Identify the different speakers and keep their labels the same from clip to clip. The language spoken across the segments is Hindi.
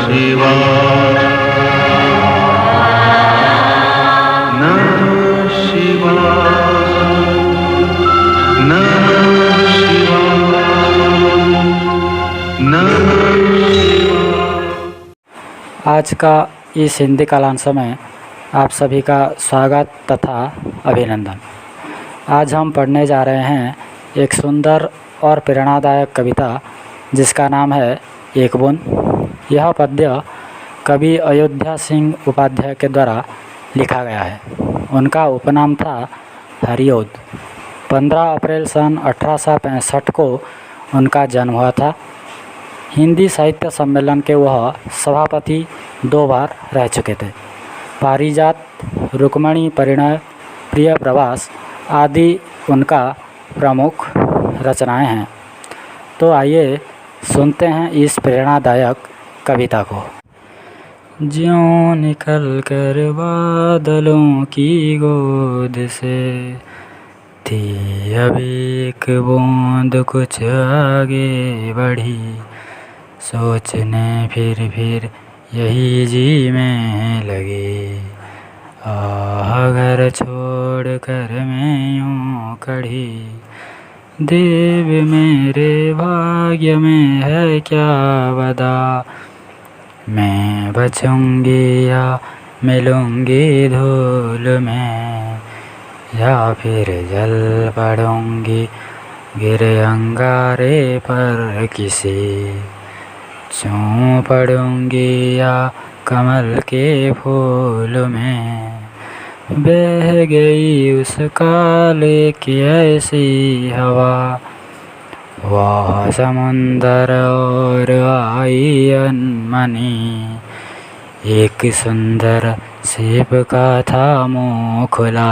Speaker 1: शिवाय नमः शिवाय नमः शिवाय नमः शिवाय।
Speaker 2: आज का इस हिंदी कालांश में आप सभी का स्वागत तथा अभिनंदन। आज हम पढ़ने जा रहे हैं एक सुंदर और प्रेरणादायक कविता जिसका नाम है एक बूंद। यह पद्य कवि अयोध्या सिंह उपाध्याय के द्वारा लिखा गया है। उनका उपनाम था हरिओद। 15 अप्रैल सन 1865 को उनका जन्म हुआ था। हिंदी साहित्य सम्मेलन के वह सभापति 2 बार रह चुके थे। पारिजात, रुक्मणी परिणय, प्रिय प्रवास आदि उनका प्रमुख रचनाएं हैं। तो आइए सुनते हैं इस प्रेरणादायक कविता को। ज्यों निकल कर बादलों की गोद से थी अभी एक बूंद कुछ आगे बढ़ी, सोचने फिर यही जी में लगी, आह घर छोड़ कर मैं यूं खड़ी, देव मेरे भाग्य में है क्या वदा, मैं बचूंगी या मिलूंगी धूल में, या फिर जल पड़ूंगी गिर अंगारे पर किसी, चूं पड़ूंगी या कमल के फूल में, बह गई उस काले की ऐसी हवा, वह समुंदर और आई अनमनी, एक सुंदर सीप का था मुँह खुला,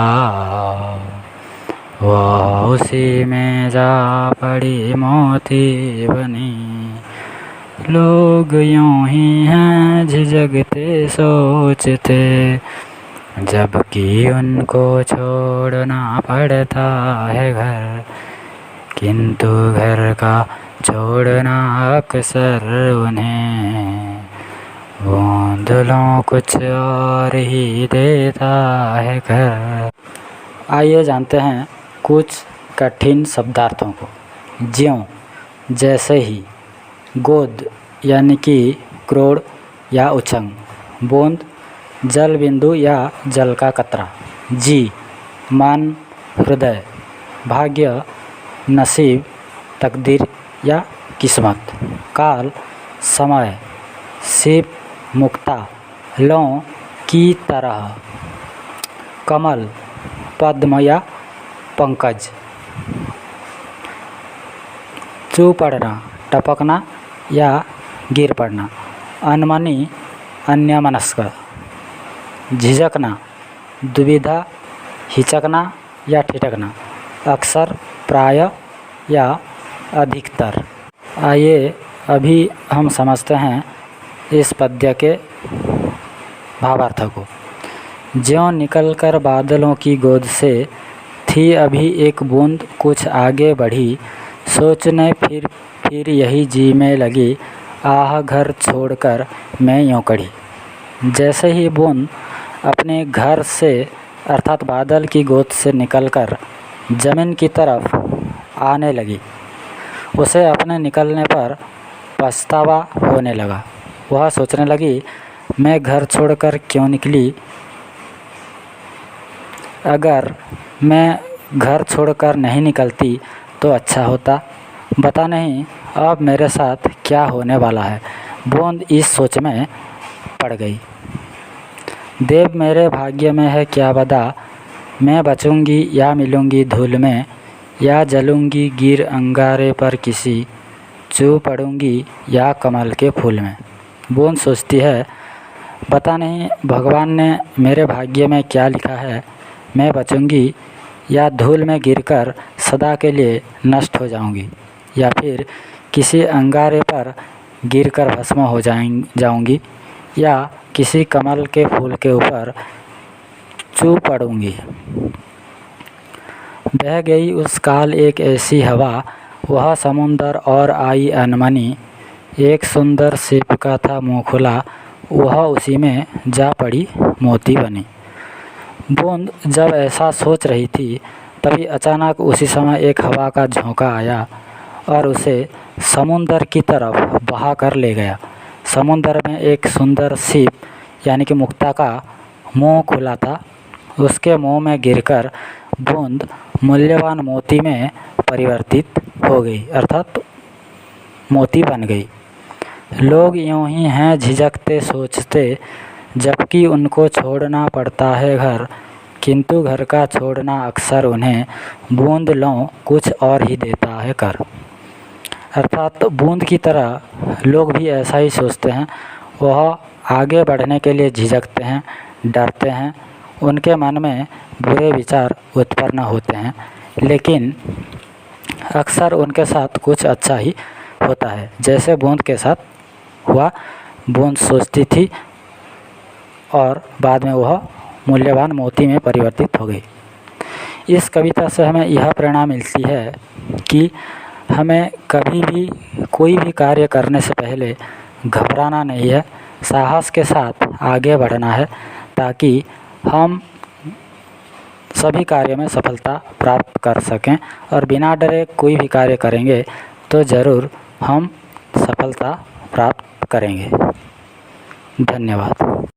Speaker 2: वह उसी में जा पड़ी मोती बनी, लोग यूं ही हैं झिझकते सोचते, जबकि उनको छोड़ना पड़ता है घर, किंतु घर का छोड़ना अक्सर उन्हें बूंदलों कुछ और ही देता है घर। आइए जानते हैं कुछ कठिन शब्दार्थों को। ज्यों जैसे ही, गोद यानी कि क्रोड़ या उछंग, बूंद जल बिंदु या जल का कतरा, जी मन हृदय, भाग्य नसीब तकदीर या किस्मत, काल समय, सीप मुक्ता लौ की तरह, कमल पद्म या पंकज, चू पड़ना टपकना या गिर पड़ना, अनमनी अन्यमनस्क, झिझकना दुविधा हिचकना या ठिठकना, अक्सर प्राय या अधिकतर। आइए अभी हम समझते हैं इस पद्य के भावार्थ को। ज्यों निकलकर बादलों की गोद से थी अभी एक बूंद कुछ आगे बढ़ी, सोचने फिर यही जी में लगी, आह घर छोड़कर मैं यूं खड़ी। जैसे ही बूंद अपने घर से अर्थात बादल की गोद से निकलकर ज़मीन की तरफ आने लगी, उसे अपने निकलने पर पछतावा होने लगा। वह सोचने लगी, मैं घर छोड़कर क्यों निकली, अगर मैं घर छोड़कर नहीं निकलती तो अच्छा होता, पता नहीं अब मेरे साथ क्या होने वाला है। बूंद इस सोच में पड़ गई। देव मेरे भाग्य में है क्या बदा, मैं बचूंगी या मिलूंगी धूल में, या जलूंगी गिर अंगारे पर किसी, चू पड़ूंगी या कमल के फूल में। बूंद सोचती है, पता नहीं भगवान ने मेरे भाग्य में क्या लिखा है, मैं बचूंगी या धूल में गिरकर सदा के लिए नष्ट हो जाऊंगी, या फिर किसी अंगारे पर गिरकर भस्म हो जाऊंगी, या किसी कमल के फूल के ऊपर चू पड़ूंगी। बह गई उस काल एक ऐसी हवा, वह समुंदर और आई अनमनी, एक सुंदर सीप का था मुँह खुला, वह उसी में जा पड़ी मोती बनी। बूंद जब ऐसा सोच रही थी तभी अचानक उसी समय एक हवा का झोंका आया और उसे समुंदर की तरफ बहा कर ले गया। समुंदर में एक सुंदर सीप यानी कि मुक्ता का मुंह खुला था। उसके मुंह में गिरकर बूंद मूल्यवान मोती में परिवर्तित हो गई, अर्थात मोती बन गई। लोग यूं ही हैं झिझकते सोचते, जबकि उनको छोड़ना पड़ता है घर, किंतु घर का छोड़ना अक्सर उन्हें बूंद लो कुछ और ही देता है कर। अर्थात बूंद की तरह लोग भी ऐसा ही सोचते हैं। वह आगे बढ़ने के लिए झिझकते हैं, डरते हैं, उनके मन में बुरे विचार उत्पन्न होते हैं, लेकिन अक्सर उनके साथ कुछ अच्छा ही होता है, जैसे बूंद के साथ हुआ। बूंद सोचती थी और बाद में वह मूल्यवान मोती में परिवर्तित हो गई। इस कविता से हमें यह प्रेरणा मिलती है कि हमें कभी भी कोई भी कार्य करने से पहले घबराना नहीं है, साहस के साथ आगे बढ़ना है, ताकि हम सभी कार्य में सफलता प्राप्त कर सकें। और बिना डरे कोई भी कार्य करेंगे तो ज़रूर हम सफलता प्राप्त करेंगे। धन्यवाद।